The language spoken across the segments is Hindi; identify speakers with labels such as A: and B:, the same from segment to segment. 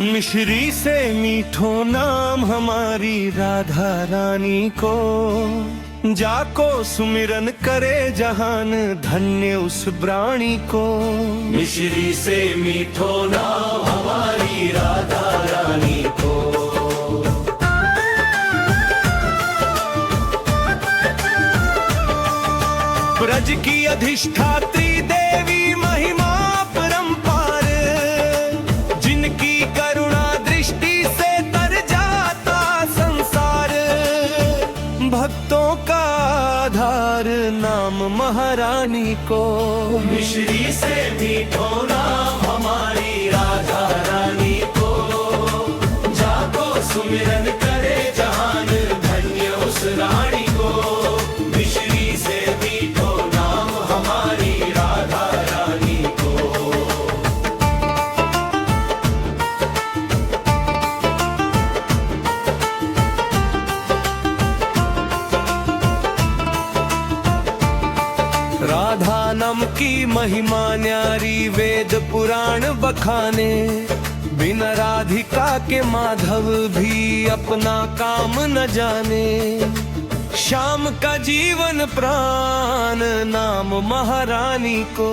A: मिश्री से मीठो नाम हमारी राधा रानी को, जाको सुमिरन करे जहान धन्य उस प्राणी को।
B: मिश्री से मीठो नाम हमारी राधा रानी को।
A: ब्रज की अधिष्ठात्री देवी महिमा परंपार, जिनकी करुणा दृष्टि से तर जाता संसार। भक्तों का आधार नाम महारानी को।
B: मिश्री से मीठो नाम हमारी राधा रानी को, जाको सुमिरन करे जहान धन्य उस रानी को। मिश्री से मीठो नाम हमारी राधा रानी को।
A: राधा नाम की महिमा न्यारी वेद पुराण बखाने, बिना राधिका के माधव भी अपना काम न जाने। श्याम का जीवन प्राण नाम महारानी को।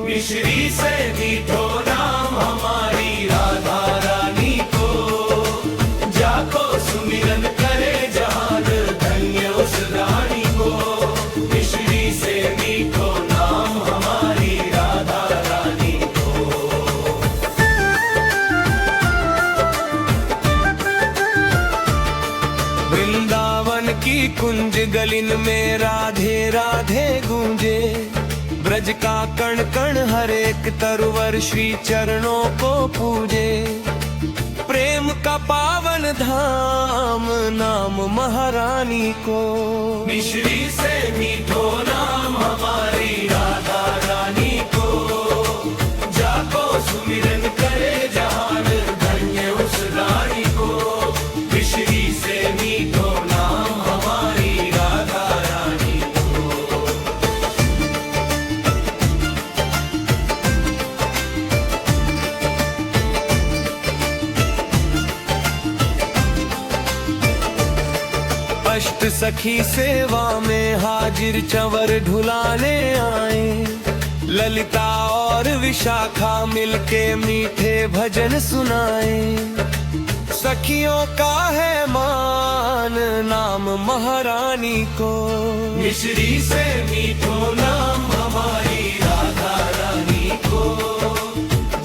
B: मिश्री से मीठो नाम हमारी राधा रानी को, जाको सुमिरन करे जहान धन्य उस रानी को। मिश्री से मीठो नाम हमारी राधा रानी को।
A: वृंदावन की कुंज गलिन में राधे राधे गूंजे, ब्रज का कण कण हर एक तरवर श्री चरणों को पूजे। प्रेम का पावन धाम नाम महारानी को।
B: मिश्री से मीठो नाम हमारी राधा रानी को, जाको सुमिरन करे जहान धन्य उस रानी को। मिश्री से मीठो नाम हमारी राधा रानी को।
A: अष्ट सखी सेवा में हाजिर चंवर ढुलाने आए, ललिता और विशाखा मिलके मीठे भजन सुनाए। सखियों का है मान नाम महारानी को।
B: मिश्री से मीठो नाम हमारी राधा रानी को,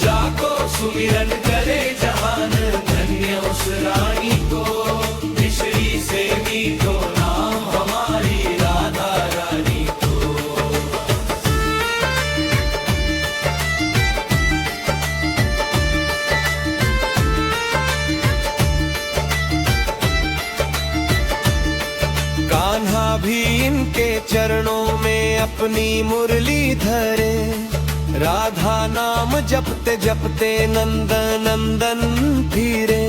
B: जाको सुमिरन करे जहान धन्य उस रानी को। मिश्री से मीठो नाम हमारी राधा रानी को।
A: कान्हा भी इनके चरणों में अपनी मुरली धरे, राधा नाम जपते जपते नंदन नंदन फिरे।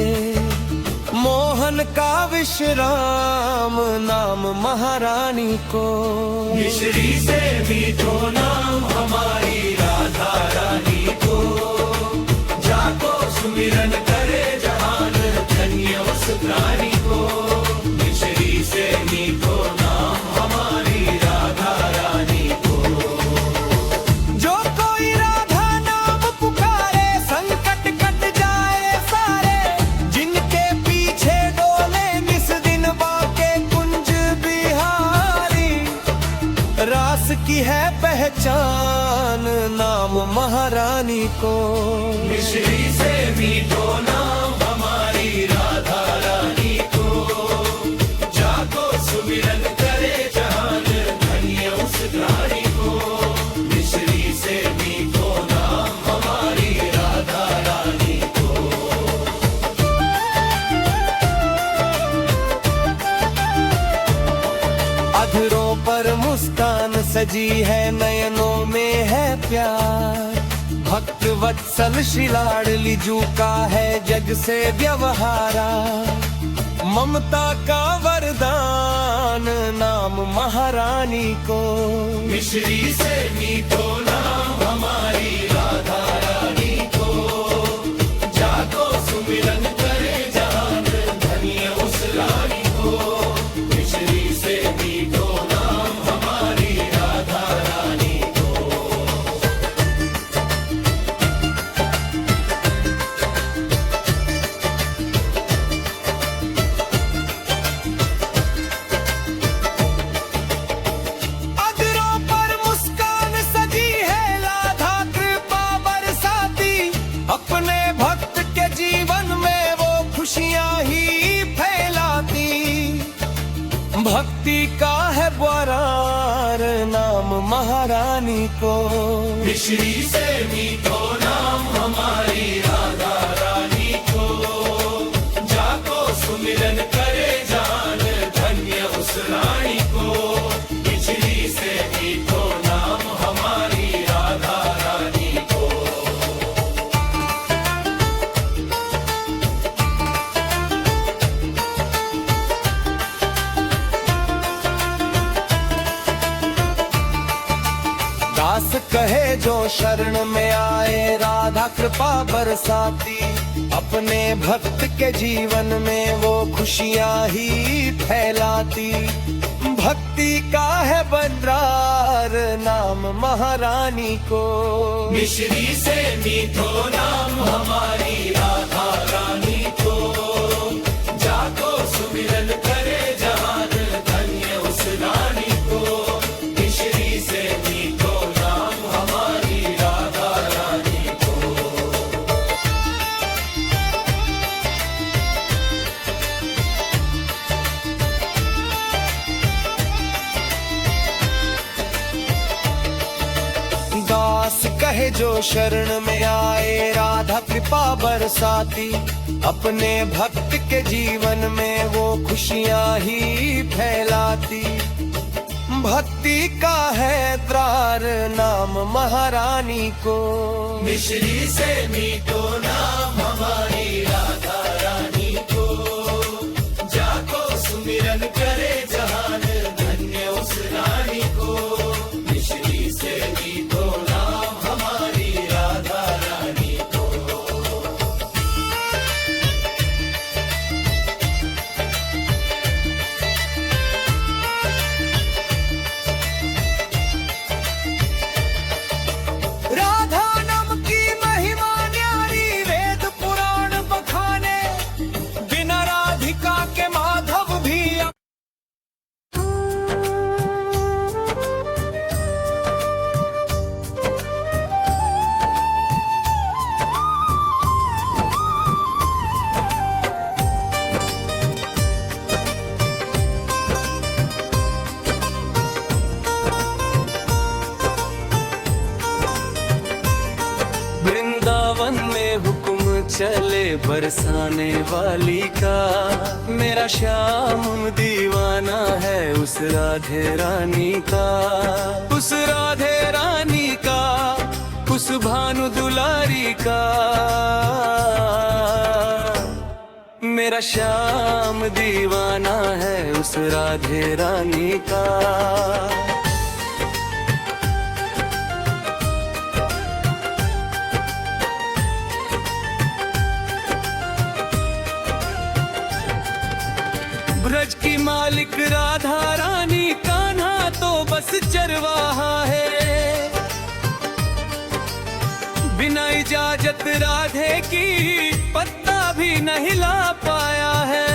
A: मोहन का विश्राम नाम महारानी को।
B: मिश्री से मीठो नाम हमारी राधा रानी को, जाको सुमिरन करे जहान धन्य उस रानी को। मिश्री से मीठो नाम हमारी राधा रानी को।
A: जो कोई राधा नाम पुकारे संकट कट जाए सारे, जिनके पीछे डोले निस दिन बाके कुंज बिहारी। रास की है पहचान नाम महारानी को।
B: मिश्री से मीठो नाम हमारी राधा रानी को, जाको सुमिरन करे जहान धन्य उस रानी को। मिश्री से मीठो नाम हमारी राधा रानी को।
A: अधरों पर मुस्कान सजी है, नयनों में है प्यार। भक्त वत्सल श्री लाडली जू का है जग से व्यवहारा। ममता का वरदान नाम महारानी को।
B: मिश्री से मीठो नाम हमारी राधा रानी को, जाको सुमिरन
A: भक्ति का है बरार नाम महारानी को।
B: मिश्री से मीठो नाम हमारी राधा रानी को। जाको सुमिरन करे जान धन्य उस रानी को। मिश्री से मीठो नाम हमारी राधा रानी को।
A: दास कहे जो शरण में आए राधा कृपा बरसाती। अपने भक्त के जीवन में वो खुशियाँ ही फैलाती। भक्ति का है बंद्रार नाम महारानी को।
B: मिश्री से मीठो नाम हमारी राधा रानी को। जाको सुमिरन करे जहान धन्य उस रानी को। मिश्री से मीठो नाम हमारी राधा रानी को।
A: दास कहे जो शरण में आए राधा कृपा बरसाती। अपने भक्त के जीवन में वो खुशियाँ ही फैलाती। भक्ति का है द्वार नाम महारानी को।
B: मिश्री से मीठो नाम हमारी राधा रानी को। जाको सुमिरन करे जहान धन्य उस रानी को। मिश्री से मीठो नाम हमारी राधा रानी को।
A: राधा नाम की महिमा न्यारी वेद पुराण बखाने। बिना राधिका के माधव भी वृंदावन में हुक्म चले बरसाने वाली का। मेरा श्याम दीवाना है उस राधे रानी का। उस राधे रानी का, उस भानु दुलारी का। मेरा श्याम दीवाना है उस राधे रानी का। ब्रज की मालिक राधा रानी, कान्हा तो बस चरवाहा है। बिना इजाजत राधे की पत्ता भी न हिला पाया है।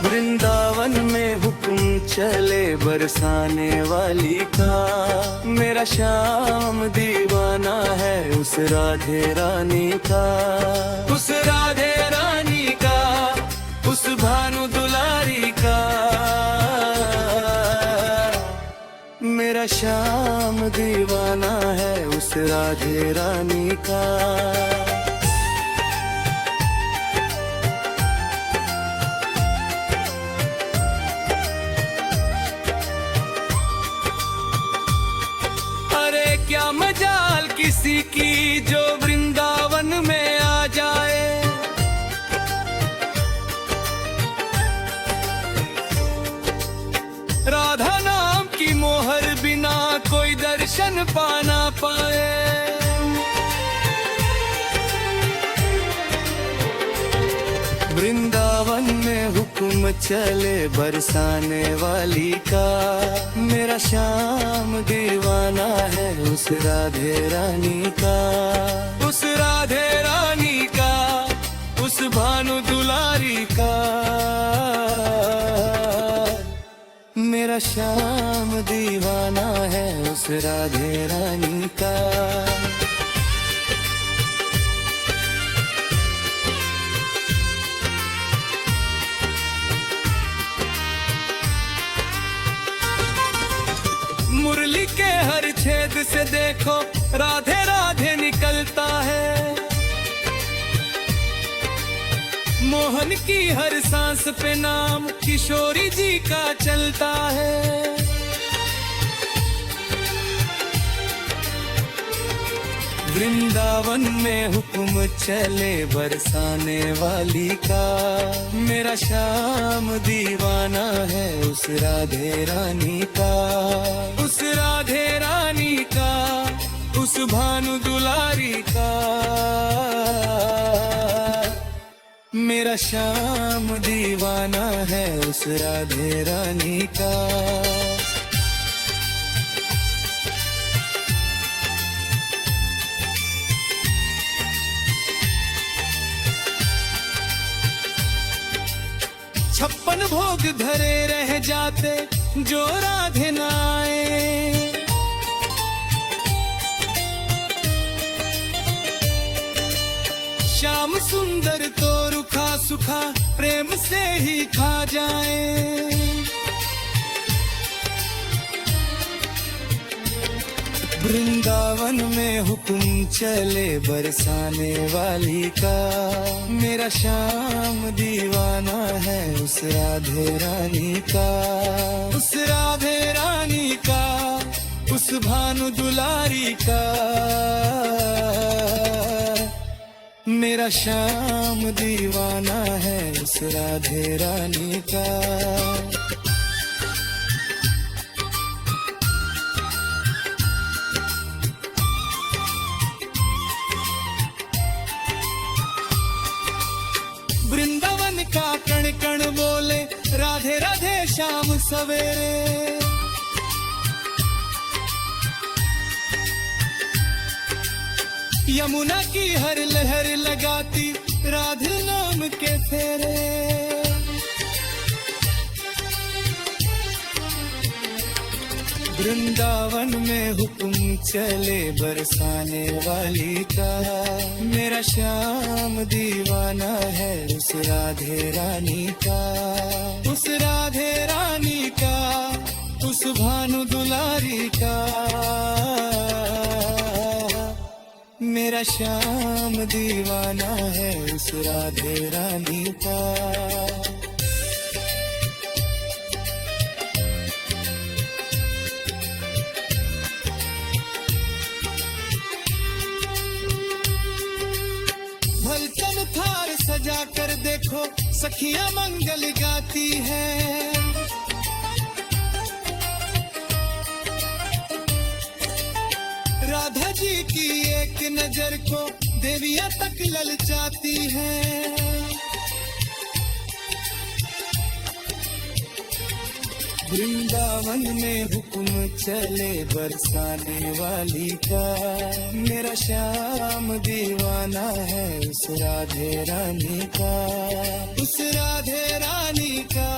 A: वृंदावन में हुक्म चले बरसाने वाली का। मेरा श्याम दीवाना है उस राधे रानी का। उस राधे रानी का, उस भानु दुलारी का। मेरा श्याम दीवाना है उस राधे रानी का। अरे क्या मजाल किसी की जो वृंदावन में आ जाए। राधा नाम की मोहर बिना कोई दर्शन पाना पाए। वृंदावन में हुक्म चले बरसाने वाली का। मेरा श्याम दीवाना है उस राधे रानी का। उस राधे रानी का, उस भानु दुलारी का। मेरा श्याम दीवाना है उस राधे रानी का। के हर छेद से देखो राधे राधे निकलता है। मोहन की हर सांस पे नाम किशोरी जी का चलता है। वृंदावन में हुक्म चले बरसाने वाली का, मेरा श्याम दीवाना है उस राधे रानी का, उस राधे रानी का, उस भानु दुलारी का। मेरा श्याम दीवाना है उस राधे रानी का। छप्पन भोग धरे रह जाते जो राधे न आए। श्याम सुंदर तो रुखा सुखा प्रेम से ही खा जाए। वृंदावन में हुक्म चले बरसाने वाली का, मेरा श्याम दीवाना है उस राधे रानी का, उस राधे रानी का, उस भानु दुलारी का। मेरा श्याम दीवाना है उस राधे रानी का। वृंदावन का कण कण बोले राधे राधे शाम सवेरे। यमुना की हर लहर लगाती राधे नाम के फेरे। वृंदावन में हुक्म चले बरसाने वाली का, मेरा श्याम दीवाना है उस राधे रानी का, उस राधे रानी का, उस भानु दुलारी का। मेरा श्याम दीवाना है उस राधे रानी का। भलचन थार सजा कर देखो सखियां मंगल गाती है। राधा जी की एक नजर को देवियां तक ललचाती हैं। वृंदावन में हुक्म चले बरसाने वाली का, मेरा श्याम दीवाना है उस राधे रानी का, उस राधे रानी का,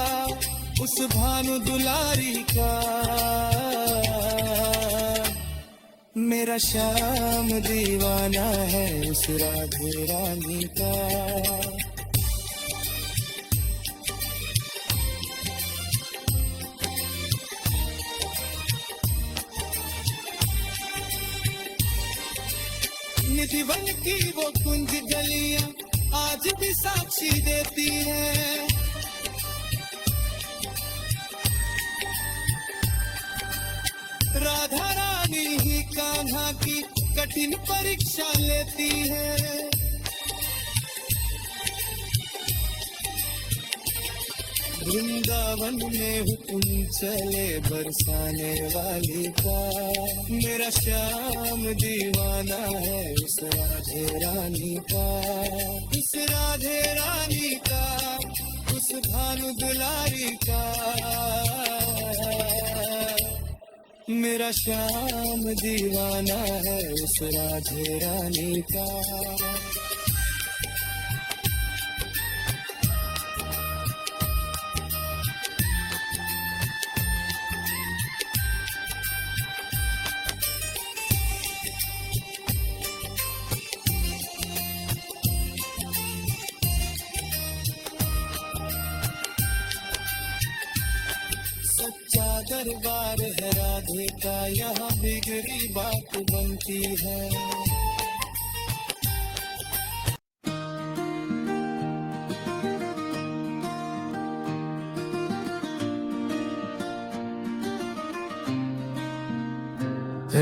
A: उस भानु दुलारी का। मेरा श्याम दीवाना है उस राधे रानी का। निधिवन की वो कुंज गलियां आज भी साक्षी देती है। राधा रानी ही कान्हा की कठिन परीक्षा लेती है। वृंदावन में हुक्म चले बरसाने वाली का, मेरा श्याम दीवाना है उस राधे रानी का, उस राधे रानी का, उस भानु दुलारी का। मेरा श्याम दीवाना है उस राधे रानी का। सच्चा दरबार है राधे का, यहाँ बिगड़ी बात बनती है।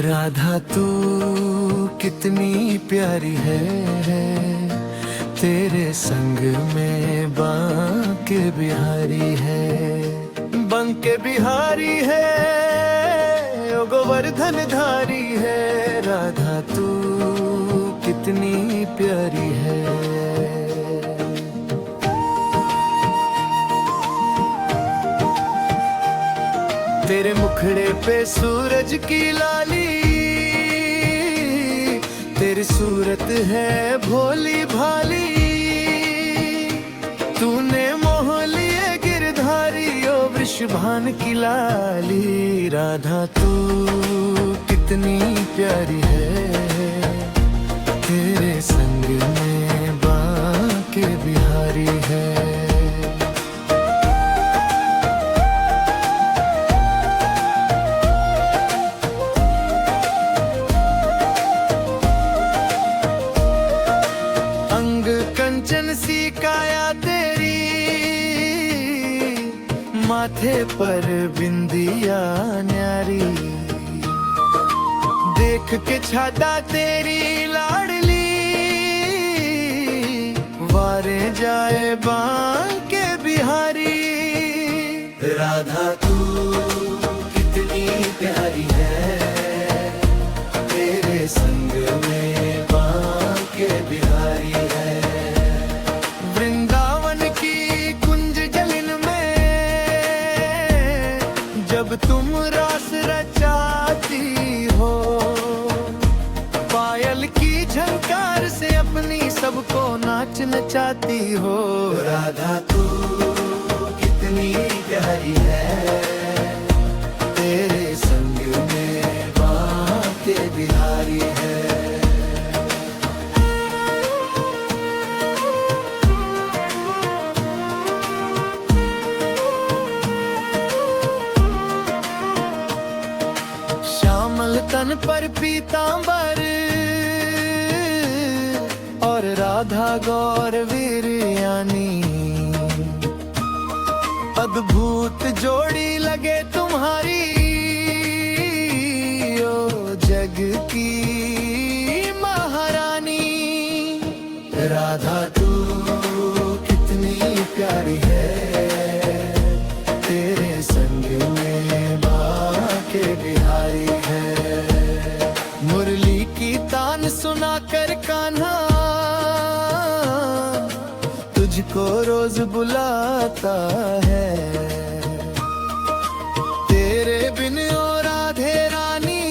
A: राधा तू कितनी प्यारी है, तेरे संग में बांके बिहारी है। बांके बिहारी है ओ गोवर्धन धारी है, राधा तू कितनी प्यारी है। तेरे मुखड़े पे सूरज की लाली, तेरी सूरत है भोली भाली। तूने मोह लिए गिरधारी ओ वृषभान की लाली, राधा तू कितनी प्यारी है, तेरे संग में बांके बिहारी है। कंचन सी काया तेरी, माथे पर बिंदिया न्यारी। देख के छाता तेरी लाडली, वारे जाए बांके बिहारी। राधा तू कितनी प्यारी है, तेरे संग में बांके बिहारी है। जब तुम रास रचाती हो, पायल की झंकार से अपनी सबको नाच नचाती हो। राधा तू कितनी प्यारी है, तेरे संग में बांके बिहारी है। तन पर पीतांबर और राधा गौर वीरयानी, अद्भुत जोड़ी लगे तुम्हारी ओ जग की महारानी। राधा तू कितनी प्यारी है, तेरे संग में बांके बिहारी है। मुरली की तान सुना कर कान्हा, तुझको रोज बुलाता है। तेरे बिन ओ राधे रानी,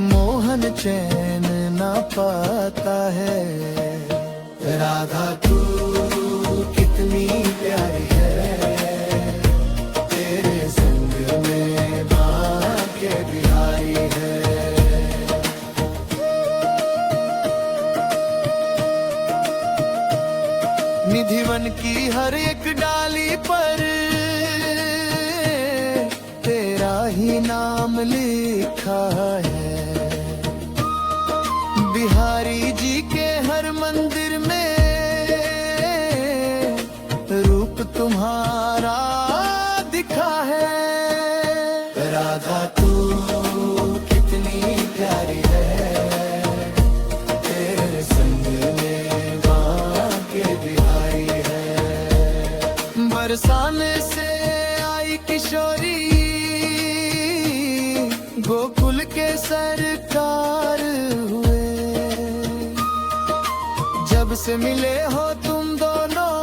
A: मोहन चैन ना पाता है। राधा तू कितनी प्यारी है, तेरे संग में बांके बिहारी है। निधिवन की हर एक डाली पर तेरा ही नाम लिखा है। बिहारी जी के हर मंदिर में रूप तुम्हारा दिखा है। राधा तू कितनी प्यारी है, तेरे संग में बांके बिहारी है। बरसाने से आई किशोरी, गोकुल के सरकार हुए। जब से मिले हो तुम दोनों,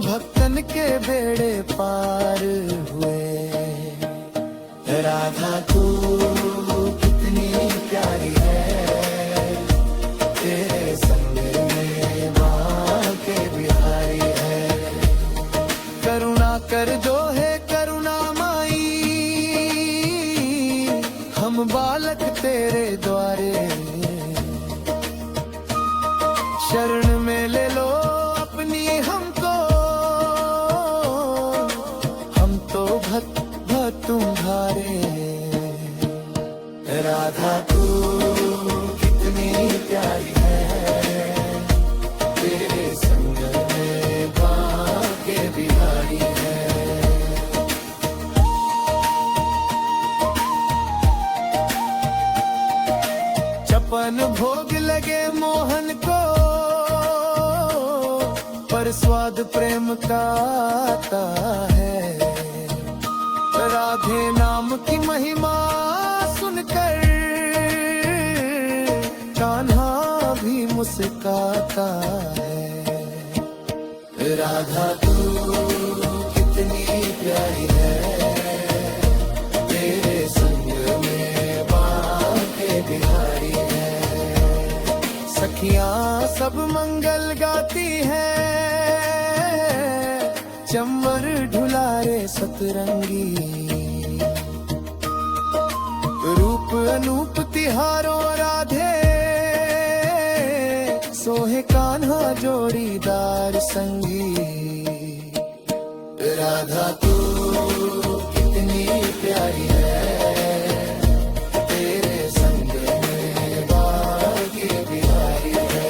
A: भक्तन के बेड़े पार हुए। राधा तू कितनी प्यारी है, तेरे संग में बांके बिहारी है। करुणा कर जो है करुणा माई, हम बालक तेरे द्वारे। शरण में ले लो अपनी हमको, मन भोग लगे मोहन को, पर स्वाद प्रेम का आता है। राधे नाम की महिमा सुनकर कान्हा भी मुस्काता है। राधा तू कितनी प्यारी है, तेरे संग में बांके बिहारी है। सखियां सब मंगल गाती हैं, चंवर ढुलारे सतरंगी। रूप अनूप तिहारो राधे, सोहे कान्हा जोड़ीदार संगी। राधा तू कितनी प्यारी है, तेरे संग में बांके बिहारी है।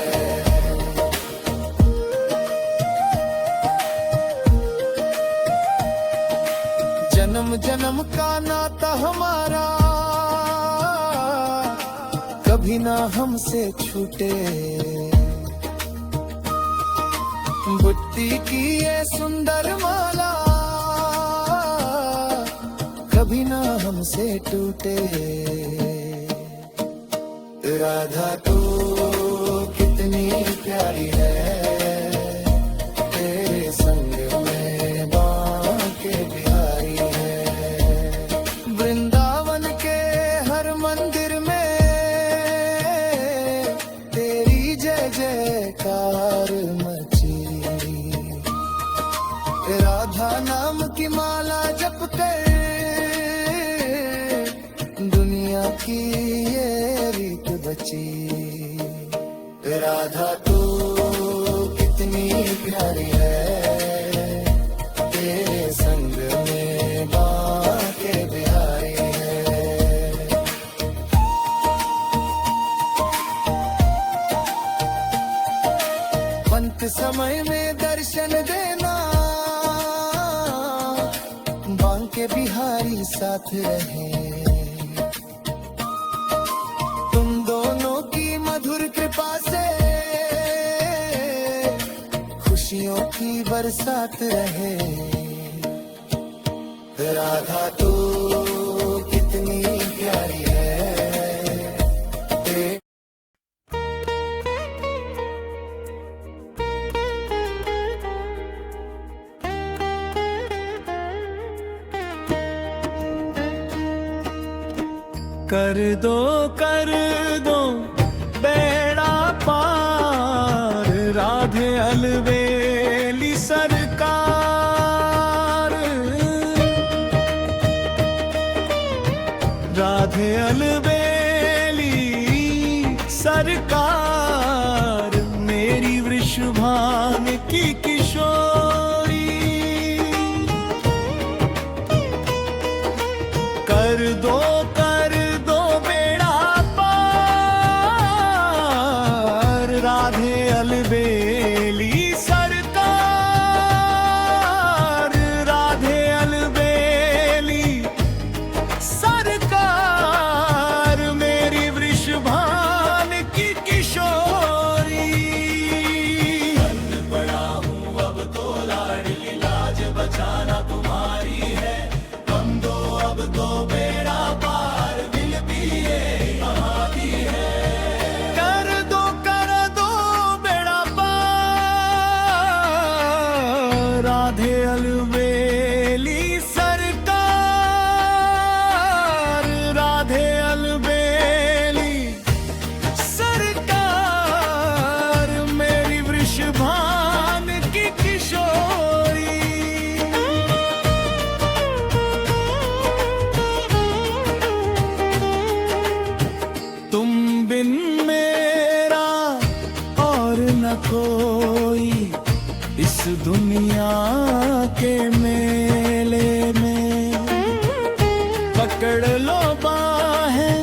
A: जन्म जन्म का नाता हमारा, कभी ना हमसे छूटे। बुट्टी की ये सुंदर माला, कभी ना हमसे टूटे। राधा तू कितनी प्यारी है, तेरे संग में बांके बिहारी है। वृंदावन के हर मंदिर में तेरी जय जयकार मची। राधा नाम की माला जप कर दुनिया की ये रीत बची। राधा तू कितनी प्यारी है, तेरे संग में बांके बिहारी है। पंत समय में दर्शन देना, बांके बिहारी साथ रहे। तुम दोनों की मधुर कृपा से खुशियों की बरसात रहे। राधा तू कितनी प्यारी है,
C: कर दो बेड़ा पार, राधे अलवेली सरकार। राधे अलवेली सरकार, मेरी वृषभान की किशोरी। कर दो बेड़ा पार, राधे अलवेली सरकार। राधे अलवेली सरकार, मेरी वृषभान की किशोरी। बड़ा हूँ अब तो लाडली, लाज बचाना तुम्हारी है। हम दो अब दो बेड़ा पार, मिल भी ये कहानी है। कर दो बेड़ा पार, राधे अलवेली सरकार। राधे अलवेली सरकार, मेरी वृषभान की किशोरी। तुम बिन मेरा और न कोई, इस दुनिया के मेले में। पकड़ लो बाहें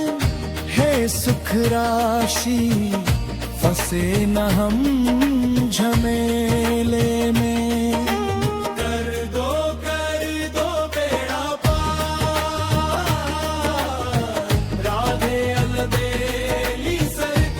C: हे सुख राशि, फंसे न हम झमेले में। कर दो बेड़ा पार, राधे अलवेली सरकार।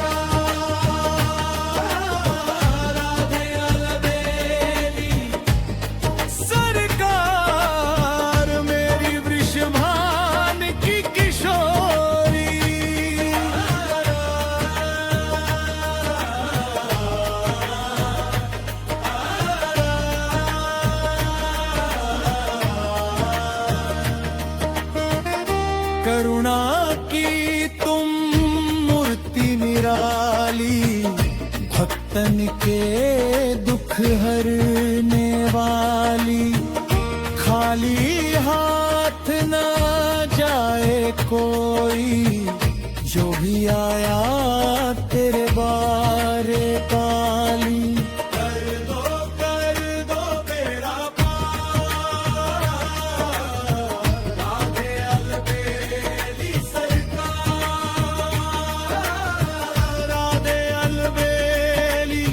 C: तन के दुख हरने वाली, खाली हाथ ना जाए कोई, जो भी आया तेरे बारे काली। कर दो बेड़ा पार, राधे अलबेली सरकार, राधे अलबेली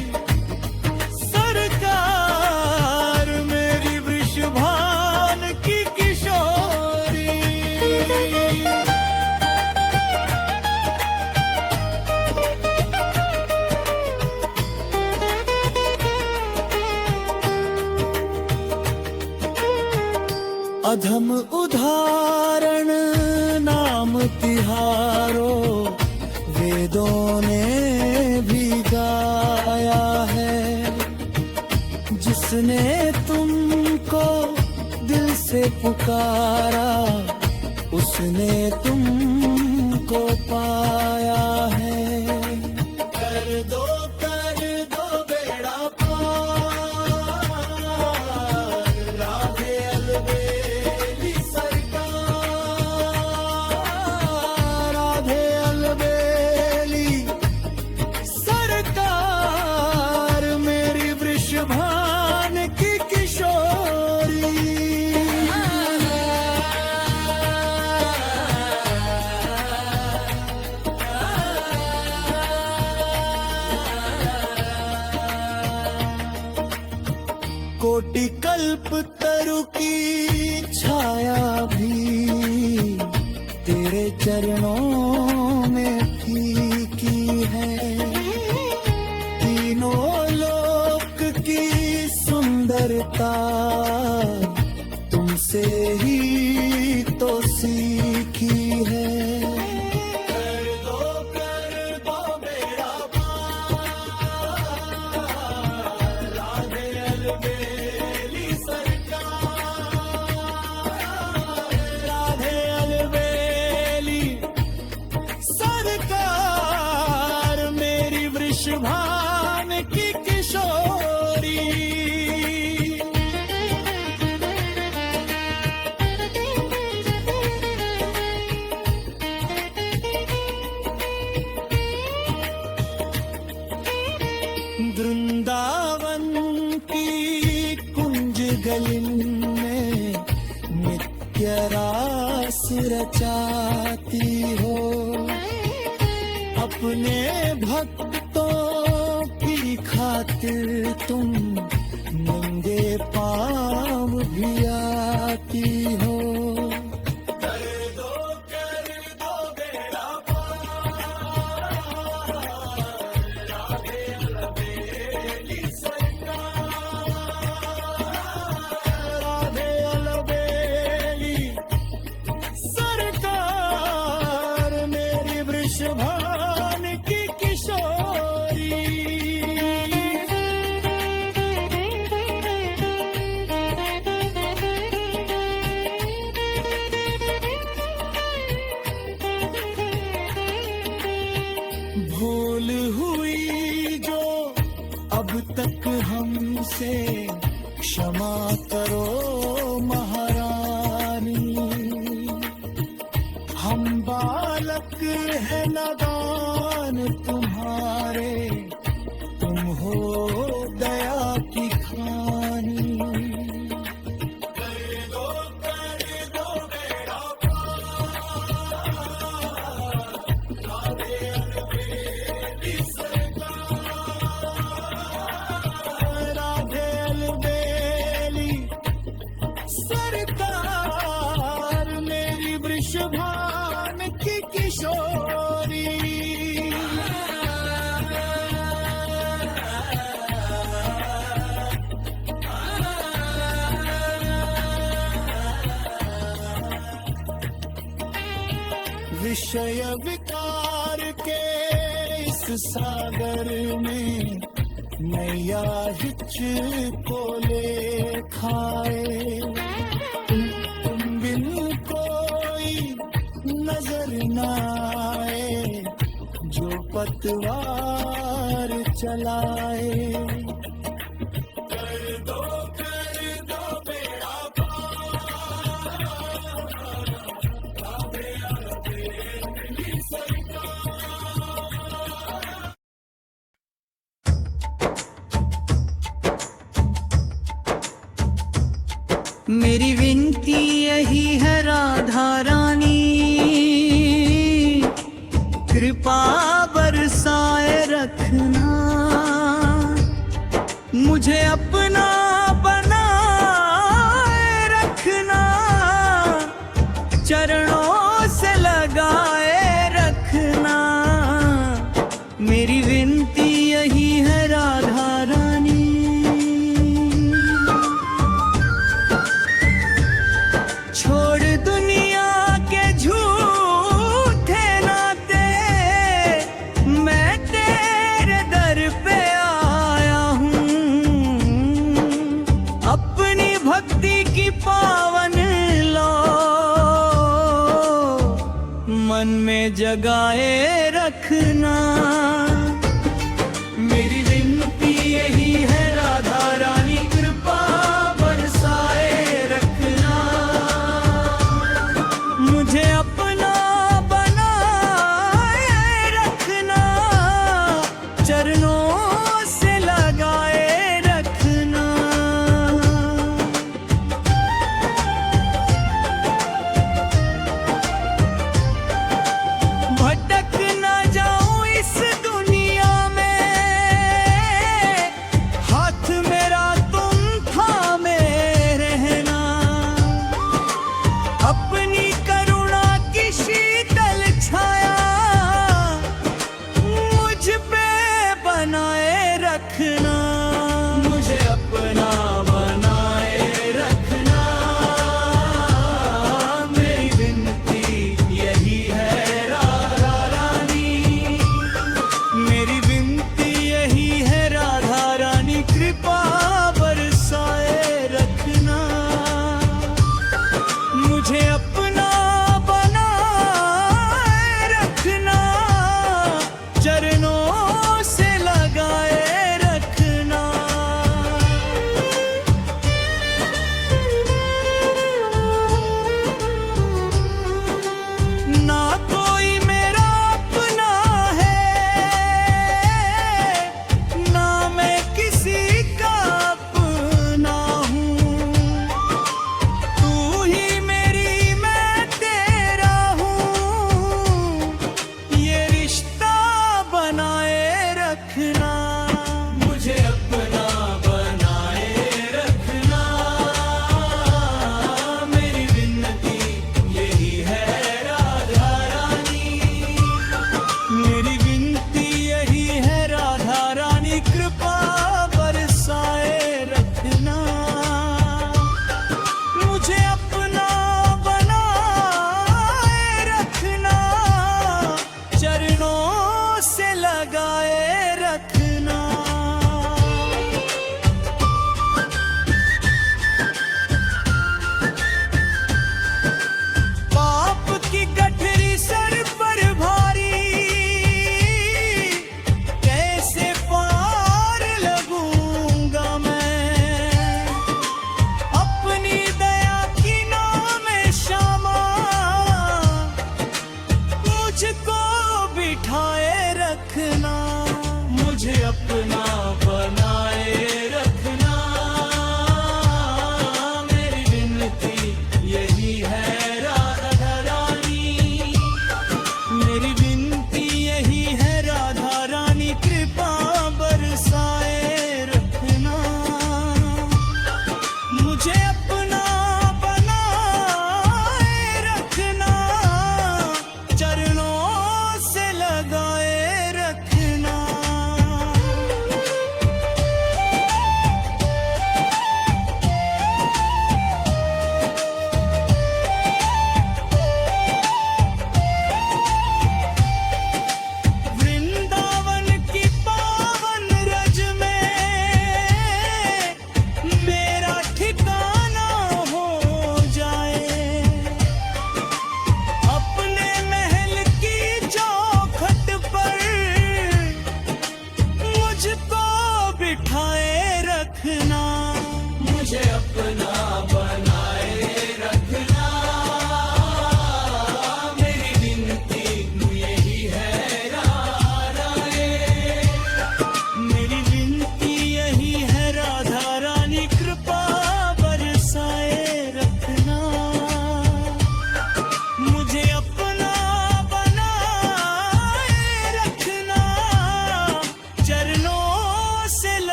C: सरकार, मेरी वृषभान की किशोरी। अधम उदाहरण नाम तिहारो, वेदों ने भी गाया है। जिसने तुमको दिल से पुकारा, उसने तुमको पाया है। कर दो बेड़ा पार, राधे अलबेली सरकार, राधे अलबेली सरकार, मेरी वृषभान की किशोरी। कोटि कल्प तरु की छाया भी तेरे चरणों में फीकी है। तीनों लोक की सुंदरता तुमसे ही तो सीखी है। कर दो बेड़ा पार, राधे अलबेली सरकार, राधे अलबेली सरकार, मेरी वृषभान की किशोरी। वृंदावन की कुंज गलिन में नित्य रास रचाती हो। अपने भक्तों की खातिर तुम नंगे पांव भी आती हो। कर दो बेड़ा पार, राधे अलबेली सरकार, राधे अलबेली सरकार, मेरी वृषभान की किशोरी। भूल हुई जो अब तक हमसे, क्षमा करो महारानी। हम बालक है नादान तुम्हारे, तुम हो दया की खानी। कर दो बेड़ा पार, राधे अलबेली सरकार, राधे अलबेली सरकार, मेरी वृषभान की किशोरी। विषय विकार के इस सागर में नैया हिचको ले खाए। तुम बिन कोई नजर न आए, जो पतवार
A: चलाए।
C: कर दो बेड़ा
D: मेरी विनती यही है राधा रानी, कृपा बरसाए रखना, मुझे अपना बनाए रखना, चरणों से लगाए रखना। मेरी विनती यही है राधा रानी। छोड़ दुनिया के झूठे नाते, मैं तेरे दर पे आया हूँ। अपनी भक्ति की पावन लो मन में जगाए रखना। मेरी विनती यही है राधा रानी, कृपा बरसाए रखना, मुझे अपना बनाए रखना, चरणों से लगाए रखना। भटक न जाऊं इस दुनिया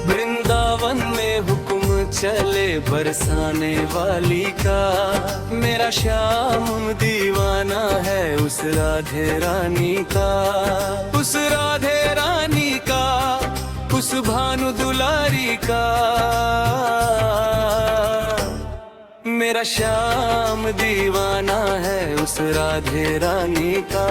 A: वृंदावन में हुक्म चले बरसाने वाली का, मेरा श्याम दीवाना है उस राधे रानी का, उस राधे रानी का, उस भानु दुलारी का। मेरा श्याम दीवाना है उस राधे रानी का।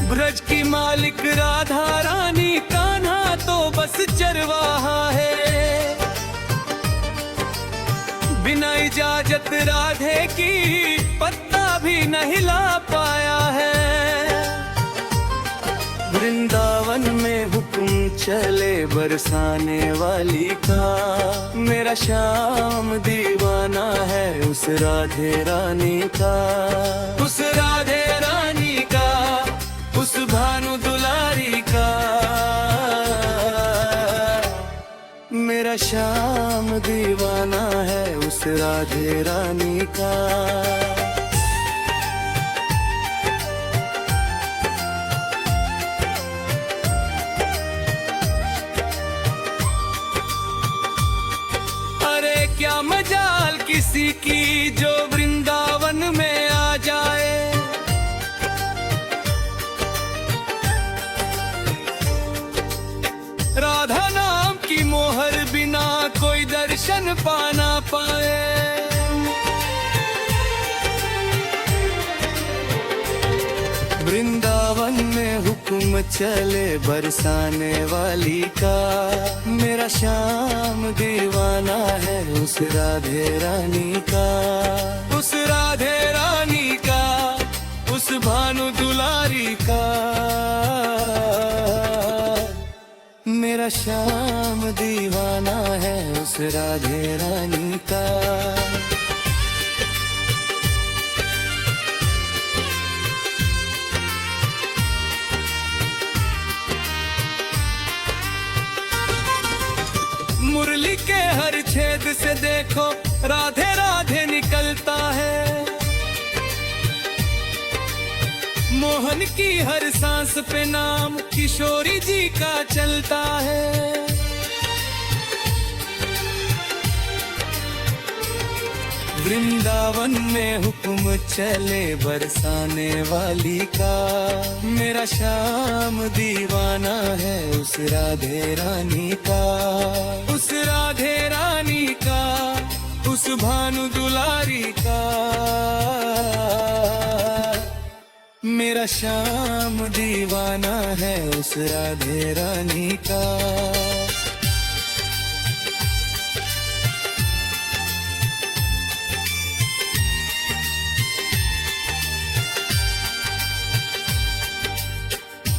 A: ब्रज की मालिक राधा रानी, कान्हा तो बस चरवाहा है। बिना इजाजत राधे की पत्ता भी न हिला पाया है। वृंदावन में हुक्म चले बरसाने वाली का, मेरा श्याम दीवाना है उस राधे रानी का, उस राधे रानी का, उस भानु दुलारी का। मेरा श्याम दीवाना है उस राधे रानी का। अरे क्या मजाल किसी की जो वृंदावन में आ जाए। राधा नाम की मोहर बिना कोई दर्शन पाना पाए। वृंदावन में हुक्म चले बरसाने वाली का, मेरा श्याम दीवाना है उस राधे रानी का, उस राधे रानी का, उस भानु दुलारी का। मेरा श्याम दीवाना है उस राधे रानी का। मुरली के हर छेद से देखो राधे राधे निकलता है। मोहन की हर सांस पे नाम किशोरी जी का चलता है। वृंदावन में हुक्म चले बरसाने वाली का, मेरा श्याम दीवाना है उस राधे रानी का, उस राधे रानी का, उस भानु दुलारी का। मेरा श्याम दीवाना है उस राधे रानी का।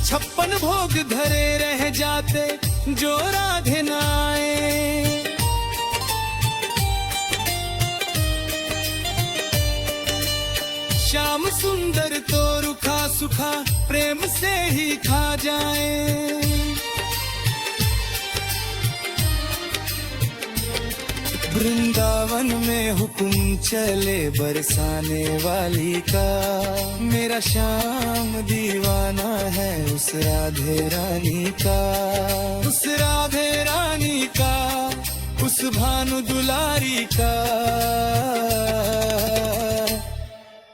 A: छप्पन भोग धरे रह जाते जो राधे न आए। श्याम सुंदर तो रुखा सुखा प्रेम से ही खा जाए। वृंदावन में हुक्म चले बरसाने वाली का, मेरा श्याम दीवाना है उस राधे रानी का, उस राधे रानी का, उस भानु दुलारी का।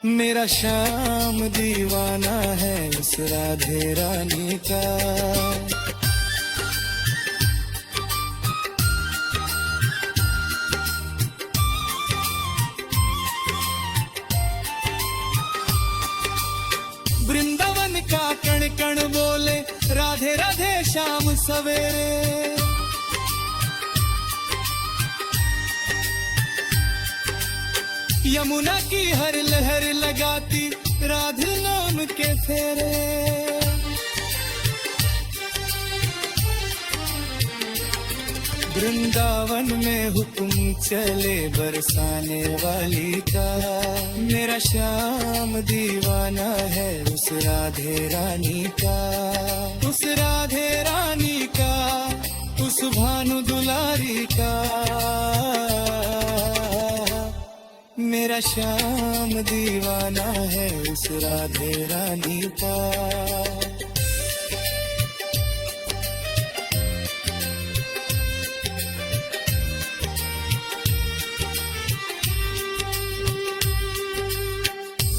A: मेरा श्याम दीवाना है उस राधे रानी का। वृंदावन का कण कण बोले राधे राधे श्याम सवेरे। यमुना की हर लहर लगाती राधे नाम के फेरे। वृंदावन में हुक्म चले बरसाने वाली का, मेरा श्याम दीवाना है उस राधे रानी का, उस राधे रानी का, उस वाली का, मेरा श्याम दीवाना है उस राधे रानी का।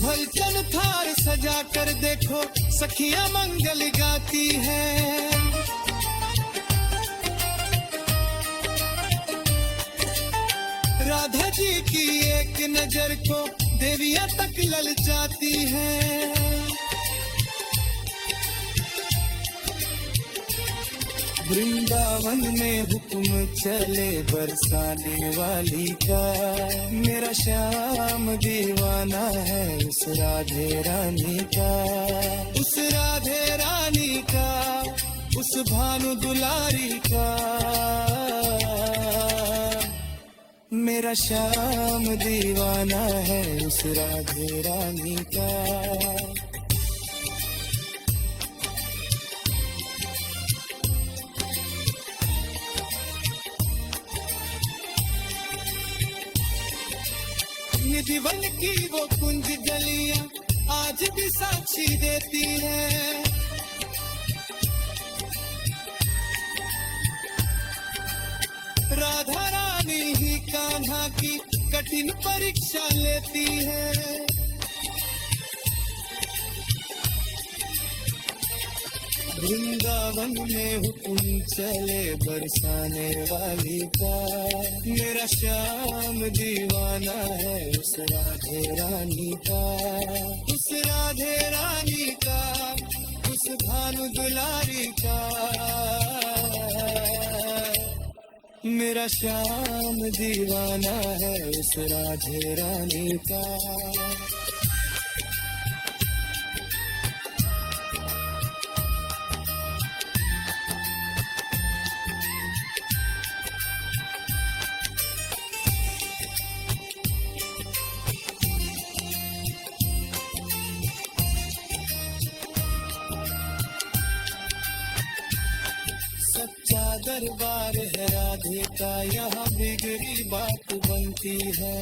A: भलचन थार सजा कर देखो सखियां मंगल गाती है, राधा जी की एक नजर को देवियां तक ललचाती हैं। वृंदावन में हुक्म चले बरसाने वाली का, मेरा श्याम दीवाना है उस राधे रानी का, उस राधे रानी का, उस भानु दुलारी का, मेरा श्याम दीवाना है उस राधे रानी का। निधिवन की वो कुंज गलियां आज भी साक्षी देती है, राधा रानी ही कान्हा की कठिन परीक्षा लेती है। वृंदावन में हुक्म चले बरसाने वाली का, मेरा श्याम दीवाना है उस राधे रानी का, उस राधे रानी का, उस भानु दुलारी का, मेरा श्याम दीवाना है उस राधे रानी का। सच्चा दरबार है राधे का, यहाँ बिगड़ी बात बनती है।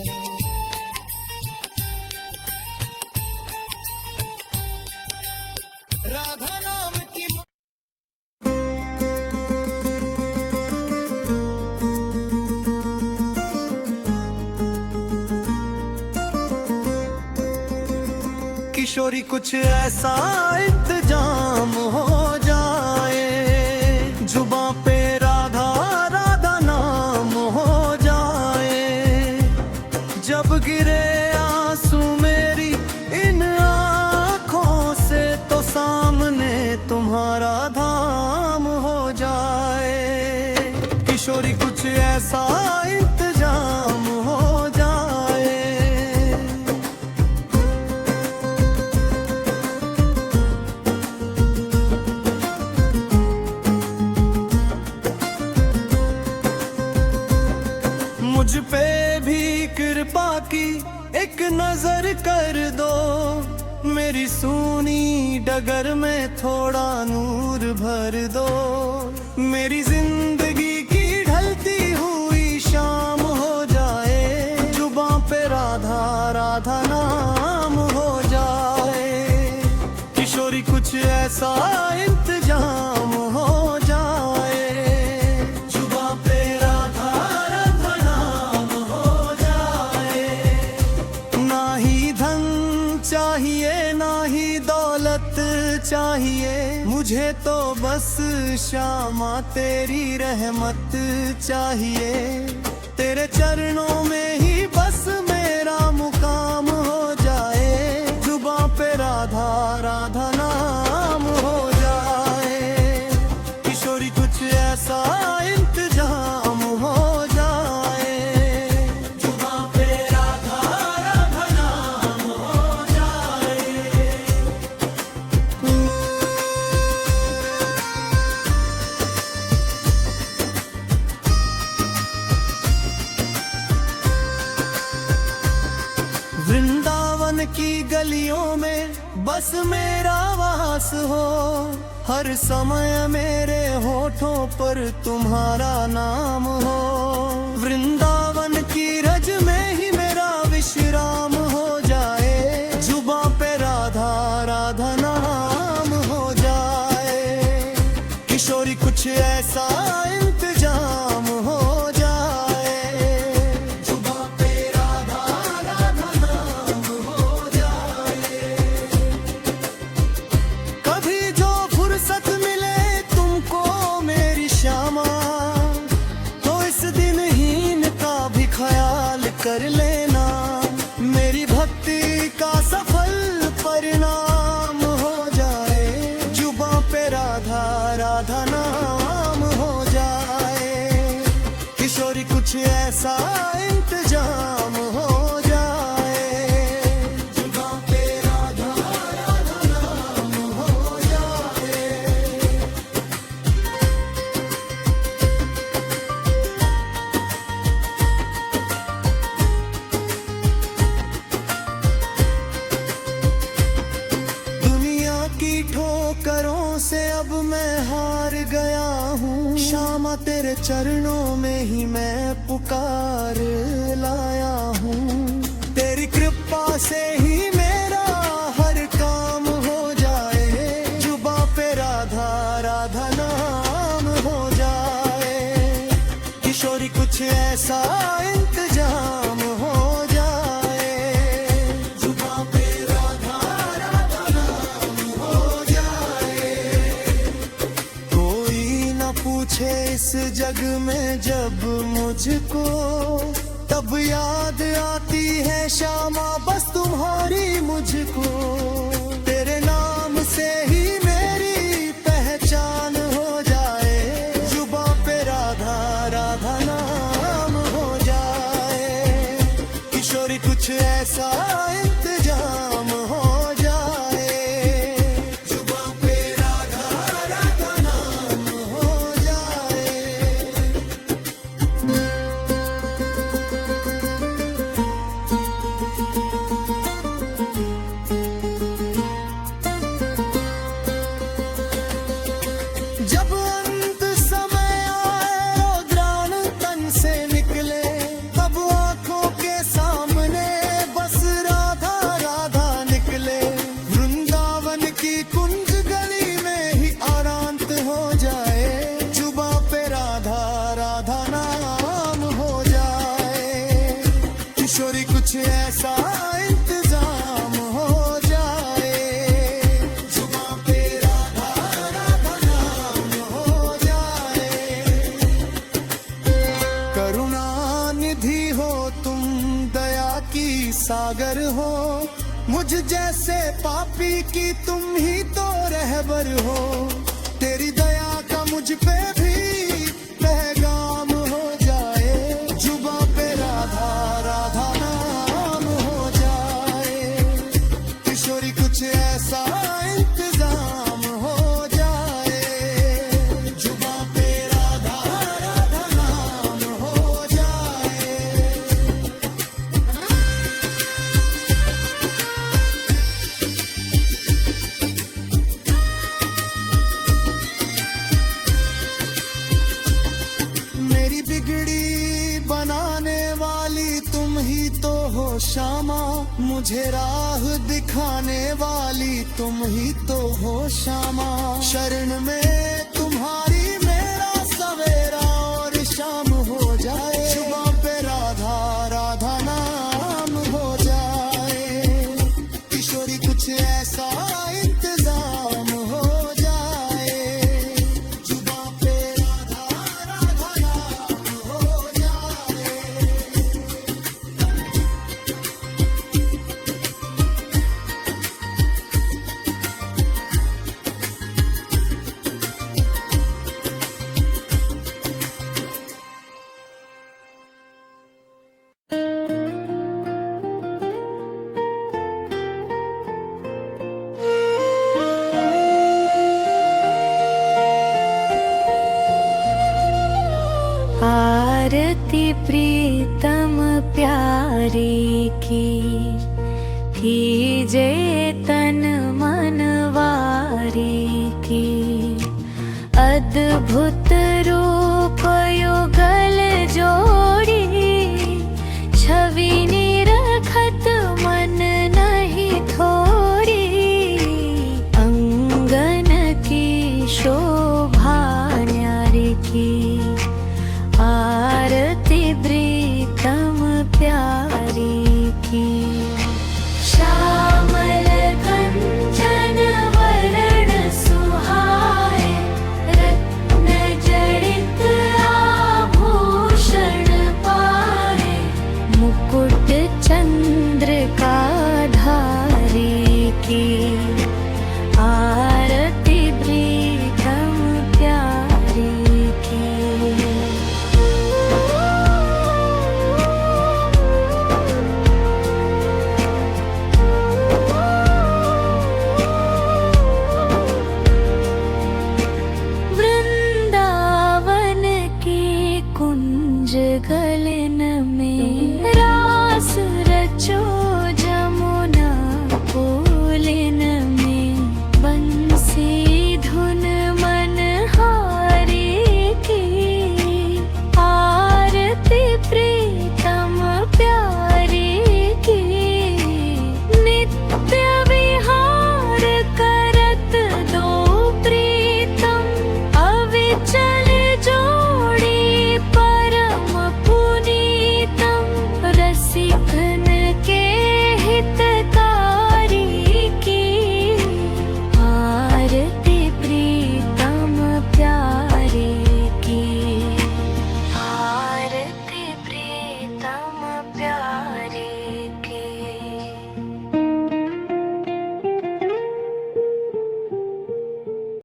A: राधा नाम की किशोरी कुछ ऐसा इंतजाम हो जाए, जुबां पे राधा राधा नाम हो जाए, जब गिरे आंसू मेरी इन आँखों से तो सामने तुम्हारा धाम हो जाए। किशोरी कुछ ऐसा इंतजाम हो जाए। मुझ पे भी कृपा की एक नजर कर दो, मेरी सूनी डगर में थोड़ा नूर भर दो, मेरी जिंदगी की ढलती हुई शाम हो जाए, जुबां पे राधा राधा नाम हो जाए। किशोरी कुछ ऐसा इंतजाम हो जाए, जुबां पे राधा राधा नाम हो जाए। ना ही धन चाहिए ना ही दौलत चाहिए, मुझे तो बस श्यामा तेरी रहमत चाहिए। तेरे चरणों में ही बस मेरा मुकाम हो जाए, जुबां पे राधा राधा नाम हो जाए। किशोरी कुछ ऐसा इंतजाम हो जाए, जुबां पे राधा राधा नाम हो जाए। वृंदावन की गलियों में बस मेरा वास हो, हर समय मेरे होठों पर तुम्हारा नाम हो।
D: वृंदावन की रज में ही मेरा विश्राम हो जाए, जुबां पे राधा राधा नाम हो जाए। किशोरी कुछ ऐसा इंतजाम हो जाए, जुबां पे राधा राधा नाम हो जाए। कभी जो फुर्सत मिले तुमको मेरी श्यामा, तो इस दिन हीन का भी ख्याल कर लेना। मेरी भक्ति का सफल परिणाम हो जाए, जुबां पे राधा राधा नाम हो जाए। किशोरी कुछ ऐसा इंतजाम हो जाए, जुबां पे राधा राधा नाम हो जाए। दुनिया की ठोकरों से अब मैं हार गया हूँ, श्यामा तेरे चरणों में ही मैं पुकार लाया हूँ। तेरी कृपा से ही मेरा हर काम हो जाए, जुबां पे राधा राधा नाम हो जाए। किशोरी कुछ ऐसा इंतजाम हो जाए, जुबां पे राधा राधा नाम हो जाए। कोई न पूछे इस जग में जब मुझको, तब याद आती है श्यामा बस तुम्हारी मुझको। तेरे नाम से ही मेरी पहचान हो जाए, जुबां पे राधा राधा नाम हो जाए। किशोरी कुछ ऐसा इंतजाम हो जाए, जुबां पे राधा राधा नाम हो जाए। जब अंत समय आए रुद्रान तन से निकले, तब आंखों के सामने बस राधा राधा निकले। वृंदावन की कुंज गली में ही आरांत हो जाए, जुबां पे राधा राधा नाम हो जाए। किशोरी कुछ ऐसा इंतजाम हो जाए, जुबां पे राधा राधा नाम हो जाए। करुणा निधि हो तुम, दया की सागर हो, मुझ जैसे पापी की तुम ही तो रहबर हो। तेरी दया का मुझ पे भी पैगाम हो जाए, जुबां पे राधा राधा नाम हो जाए। किशोरी कुछ ऐसा इंतजाम हो जाए, जुबां पे राधा राधा नाम हो जाए। मेरी बिगड़ी बनाने वाली तुम ही तो हो श्यामा, मुझे राह दिखाने वाली तुम ही तो हो श्यामा। शरण में तुम्हारी मेरा सवेरा और शाम हो जाए, जुबां पे राधा राधा नाम हो जाए। किशोरी कुछ ऐसा इंतजाम हो जाए, जुबां पे राधा राधा नाम हो जाए।
E: आरती प्रीतम प्यारे की, कीजे तन मन वारे की। अद्भुत रूप युगल जोड़ी, गले